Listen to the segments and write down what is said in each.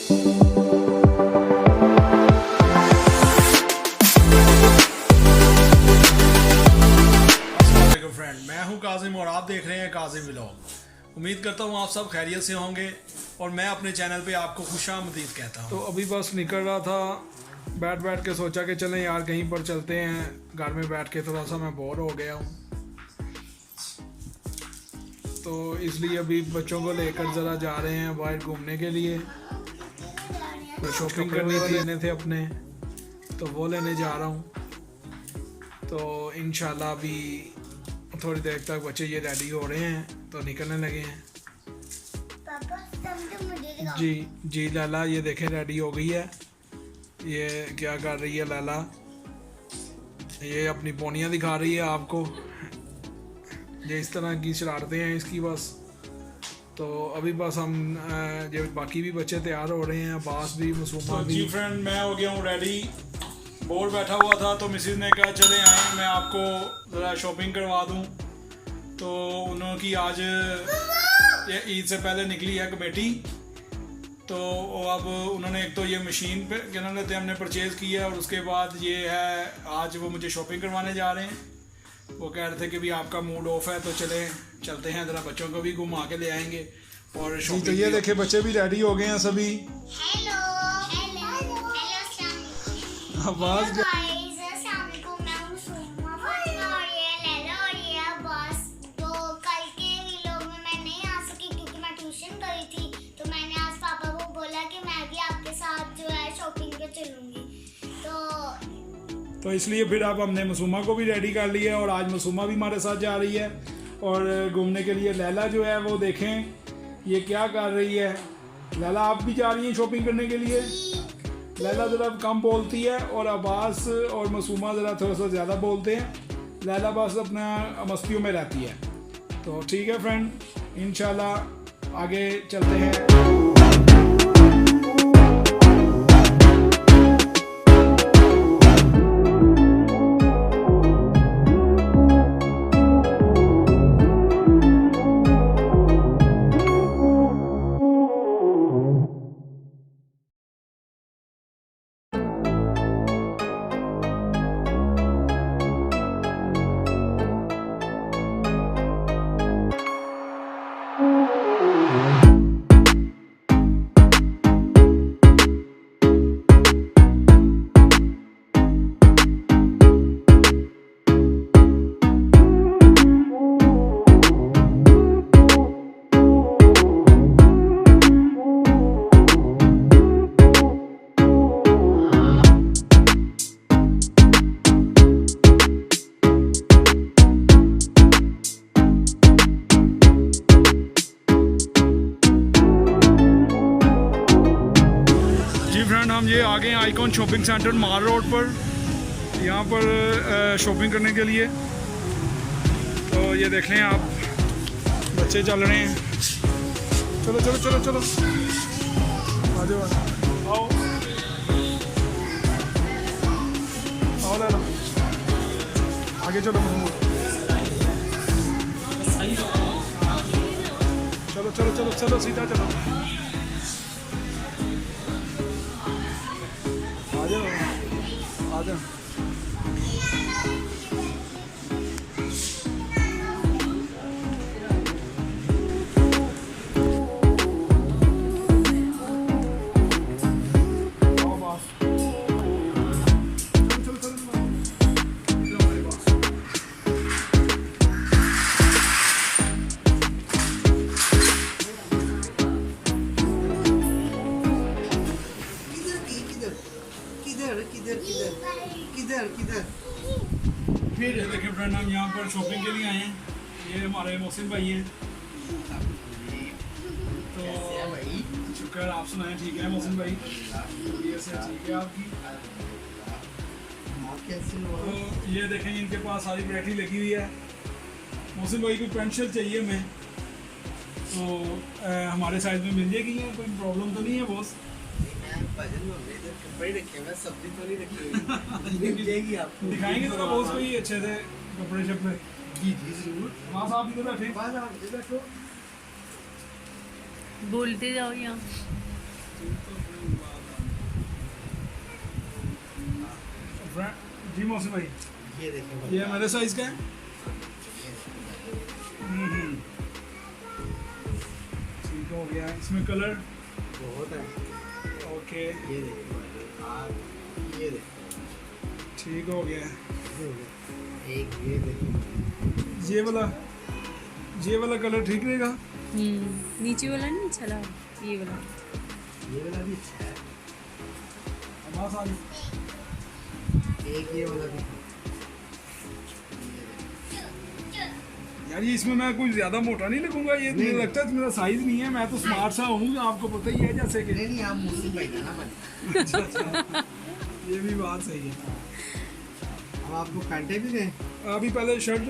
मैं हूं काजिम और आप देख रहे हैं काजिम व्लॉग। उम्मीद करता हूं आप सब खैरियत से होंगे और मैं अपने चैनल पे आपको खुशामदीद कहता हूं। तो अभी बस निकल रहा था, बैठ के सोचा कि चलें यार कहीं पर चलते हैं। घर में बैठ के थोड़ा सा मैं बोर हो गया हूं, तो इसलिए अभी बच्चों को लेकर ज़रा जा रहे हैं बाहर घूमने के लिए। तो शॉपिंग करनी थी, लेने थे अपने, तो वो लेने जा रहा हूं। तो इंशाल्लाह अभी थोड़ी देर तक बच्चे ये रेडी हो रहे हैं तो निकलने लगे हैं। जी जी लाला, ये देखें रेडी हो गई है। ये क्या कर रही है लाला? ये अपनी पोनियाँ दिखा रही है आपको। ये इस तरह की शरारतें हैं इसकी बस। तो अभी बस हम जो बाकी भी बच्चे तैयार हो रहे हैं, अब्बास भी, मसूमा भी। जी फ्रेंड, मैं हो गया हूँ रेडी। बोर बैठा हुआ था तो मिसेज ने कहा चले आए मैं आपको ज़रा शॉपिंग करवा दूँ। तो उन्होंने आज ये ईद से पहले निकली है कमेटी, तो अब उन्होंने एक तो ये मशीन पे क्या नाम लेते हैं हमने परचेज़ किया है, और उसके बाद ये है आज वो मुझे शॉपिंग करवाने जा रहे हैं। वो कह रहे थे कि भी आपका मूड ऑफ है तो चलते हैं, ज़रा बच्चों को भी घुमा के ले आएंगे और जी। तो ये देखे बच्चे भी रेडी हो गए हैं सभी। आवाज़ तो इसलिए फिर अब हमने मसूमा को भी रेडी कर लिया है और आज मसूमा भी हमारे साथ जा रही है और घूमने के लिए। लैला जो है वो देखें ये क्या कर रही है। लैला आप भी जा रही हैं शॉपिंग करने के लिए? लैला ज़रा कम बोलती है और अब्बास और मसूमा ज़रा थोड़ा सा ज़्यादा बोलते हैं। लैला बस अपना मस्तियों में रहती है। तो ठीक है फ्रेंड, इंशाल्लाह आगे चलते हैं। हम ये आ गए हैं आइकॉन शॉपिंग सेंटर माल रोड पर, यहाँ पर शॉपिंग करने के लिए। तो ये देख लें आप, बच्चे चल रहे हैं। चलो चलो चलो चलो आ जाओ, आओ आओ ला आगे चलो चलो चलो चलो चलो सीधा चलो। आ जाओ। फिर देखिए फ्रेंड, हम यहाँ पर शॉपिंग के लिए आए हैं। ये हमारे मोहसिन भाई हैं। तो शुक्र, आप सुनाएं? ठीक है मोहसिन भाई? ये से ठीक है आपकी? तो ये देखें इनके पास सारी वैरायटी लगी हुई है। मोहसिन भाई को पेंट शर्ट चाहिए हमें, तो हमारे साइज में मिल जाएगी? कोई प्रॉब्लम तो नहीं है बॉस? कपड़े रखे हैं, सब्जी तो नहीं रखी हुई। मिल जाएगी आपको। दिखाएंगे तो बहुत कोई अच्छे से कपड़े शपड़े। जी जी जरूर। वहाँ साहब इधर बैठे, बाद आप इधर बैठो। बोलते जाओ यहाँ। जी मौसम भाई, ये देखिए ये मेरे साइज का है। ठीक हो गया। इसमें कलर बहुत है। ओके, ये देखिए आप, ये देखिए ठीक हो गया। एक ये देखिए, ये वाला कलर ठीक रहेगा। नीचे वाला नहीं अच्छा लगा, ये वाला। ये वाला भी अच्छा है। हमारा सारी एक ये वाला भी। यार ये इसमें मैं कुछ ज्यादा मोटा नहीं लगूंगा, ये मुझे नहीं। लगता है मेरा साइज नहीं है, मैं तो स्मार्ट सा हूँ, आपको पता ही है जैसे कि। नहीं आप मुस्लिम भाई ना बने। अच्छा अच्छा, ये भी बात सही है। अब आपको पैंटे भी दें। अभी पहले शर्ट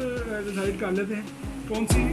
डिसाइड कर लेते हैं कौन सी।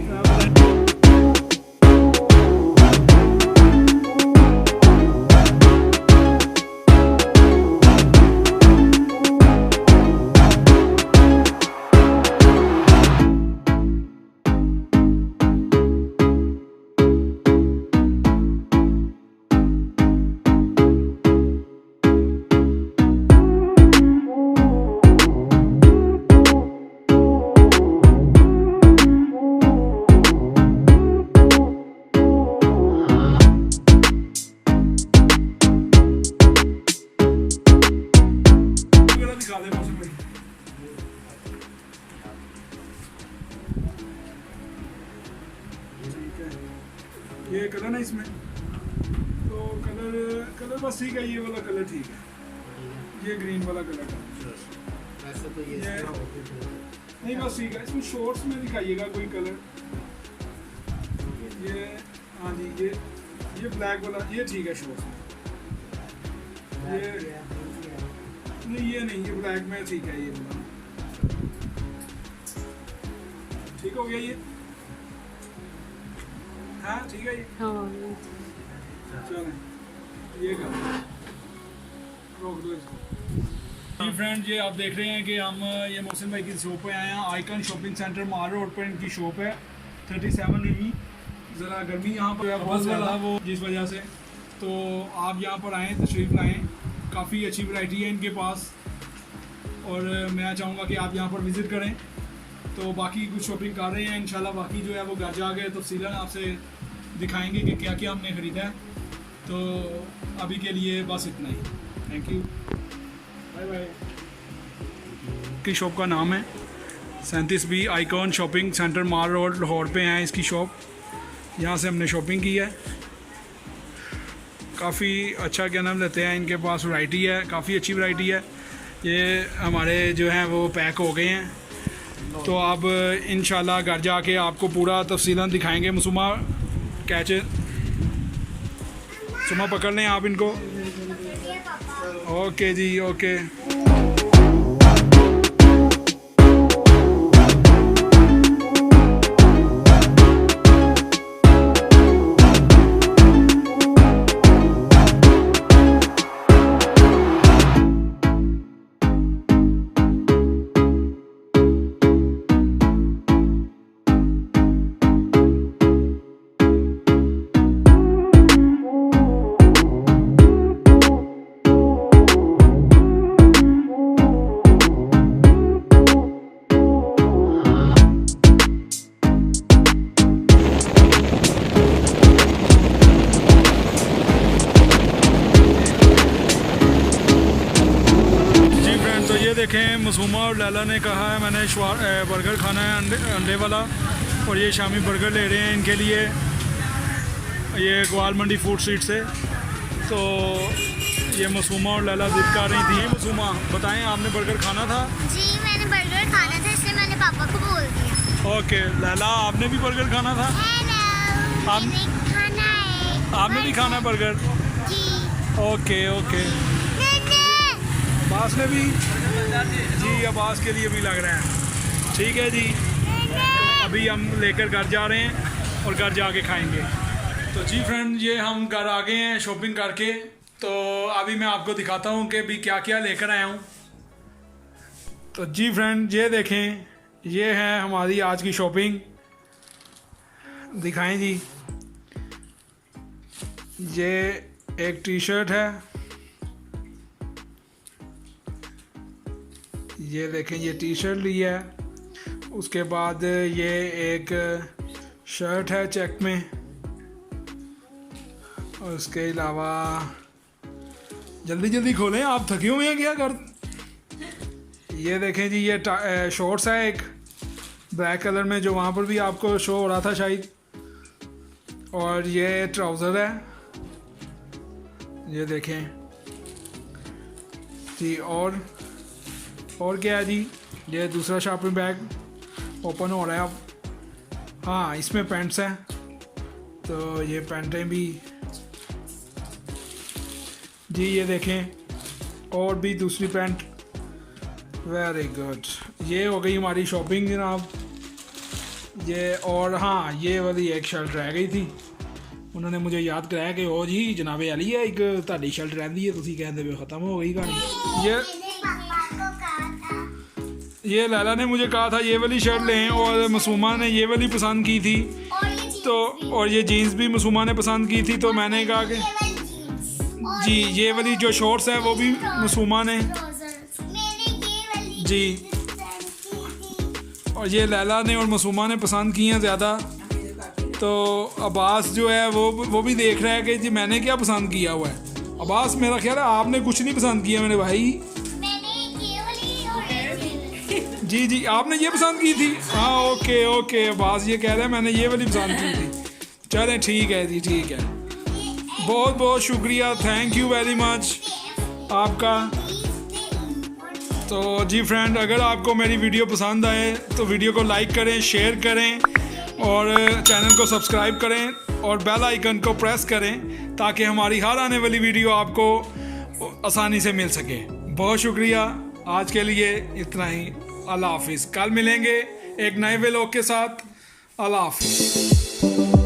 दिखा दे मौसम भाई। ठीक है, ये कलर ना इसमें तो कलर बस ठीक है, ये वाला कलर ठीक है, ये ग्रीन वाला कलर है। वैसे तो ये ये- इसका outfit है। नहीं बस ठीक है, इसमें शॉर्ट्स में दिखाइएगा कोई कलर। ये हाँ जी, ये ब्लैक वाला ये ठीक है शॉर्ट्स में। ये नहीं, ये नहीं, ये ब्लैक में ठीक है, ये वाला ठीक हो गया। ये हाँ ठीक है, ये हाँ चलें, ये कर रोक दो इसको। जी फ्रेंड, ये आप देख रहे हैं कि हम ये मोहसिन भाई की शॉप पे आए हैं। आइकन शॉपिंग सेंटर मार रोड पर इनकी शॉप है 37 EE। ज़रा गर्मी यहाँ पर है बहुत ज़्यादा, वो जिस वजह से तो आप यहाँ पर आएँ, तशरीफ़ लाएँ। काफ़ी अच्छी वैरायटी है इनके पास और मैं चाहूँगा कि आप यहाँ पर विज़िट करें। तो बाकी कुछ शॉपिंग कर रहे हैं इंशाल्लाह, बाकी जो है वो घर जाके तफसीलन आपसे दिखाएंगे कि क्या क्या हमने ख़रीदा है। तो अभी के लिए बस इतना ही, थैंक यू, बाय बाय। की शॉप का नाम है 37B आइकॉन शॉपिंग सेंटर मार रोड लाहौर पे है इसकी शॉप। यहाँ से हमने शॉपिंग की है। काफ़ी अच्छा क्या नाम लेते हैं, इनके पास वैरायटी है, काफ़ी अच्छी वैरायटी है। ये हमारे जो हैं वो पैक हो गए हैं, तो अब इंशाल्लाह घर जाके आपको पूरा तफसीलन दिखाएंगे। मसूमा कैच, सुमा पकड़ लें आप इनको। ओके जी, ओके। देखें, मसूमा और लैला ने कहा है मैंने बर्गर खाना है अंडे वाला, और ये शामी बर्गर ले रहे हैं इनके लिए, ये ग्वाल मंडी फूड स्ट्रीट से। तो ये मसूमा और लैला जिद कर रही थी। मसूमा बताएं, आपने बर्गर खाना था? जी मैंने बर्गर खाना था, इसलिए मैंने पापा को बोल दिया। ओके, लैला आपने भी बर्गर खाना था? हेलो, आप- मैंने खाना है। आपने भी खाना है बर्गर? जी। Okay okay. अब्बास ने भी? जी, अब्बास के लिए भी लग रहा है। ठीक है जी, तो अभी हम लेकर घर जा रहे हैं और घर जाके खाएंगे। तो जी फ्रेंड, ये हम घर आ गए हैं शॉपिंग करके। तो अभी मैं आपको दिखाता हूँ कि भी क्या क्या लेकर आया हूँ। तो जी फ्रेंड, ये देखें, ये है हमारी आज की शॉपिंग। दिखाएं जी, ये एक टी शर्ट है, ये देखें, ये टी शर्ट ली है। उसके बाद ये एक शर्ट है चेक में, और उसके अलावा जल्दी जल्दी खोलें, आप थके हुए हैं क्या कर। ये देखें जी, ये शॉर्ट्स है एक ब्लैक कलर में, जो वहाँ पर भी आपको शो हो रहा था शायद। और ये ट्राउज़र है, ये देखें जी। और क्या है जी, ये दूसरा शॉपिंग बैग ओपन हो रहा है अब। हाँ, इसमें पैंट्स हैं, तो ये पैंटें भी जी, ये देखें, और भी दूसरी पैंट। वेरी गुड, ये हो गई हमारी शॉपिंग जनाब। ये और हाँ, ये वाली एक शर्ट रह गई थी, उन्होंने मुझे याद कराया कि ओ जी जनाबे अली है एक ताड़ी शर्ट रहती है, तुसी कहते हुए ख़त्म हो गई कहानी। ये लैला ने मुझे कहा था ये वाली शर्ट लें, और मसूमा ने ये वाली पसंद की थी, तो और ये जीन्स भी मसूमा ने पसंद की थी, तो मैंने कहा कि जी ये वाली जो शॉर्ट्स है वो भी मसूमा ने जी, और ये लैला ने और मसूमा ने पसंद की हैं ज़्यादा। तो अब्बास जो है वो भी देख रहा है कि जी मैंने क्या पसंद किया हुआ है। अब्बास, मेरा ख्याल है आपने कुछ नहीं पसंद किया मेरे भाई। जी जी, आपने ये पसंद की थी। हाँ, ओके ओके, अब्बास ये कह रहे हैं मैंने ये वाली पसंद की थी। चलें ठीक है जी, ठीक है, बहुत बहुत शुक्रिया, थैंक यू वेरी मच आपका। तो जी फ्रेंड, अगर आपको मेरी वीडियो पसंद आए तो वीडियो को लाइक करें, शेयर करें, और चैनल को सब्सक्राइब करें, और बेल आइकन को प्रेस करें, ताकि हमारी हर आने वाली वीडियो आपको आसानी से मिल सके। बहुत शुक्रिया, आज के लिए इतना ही। अल्लाह हाफिज़। कल मिलेंगे एक नए व्लॉग के साथ। अल्लाह हाफिज़।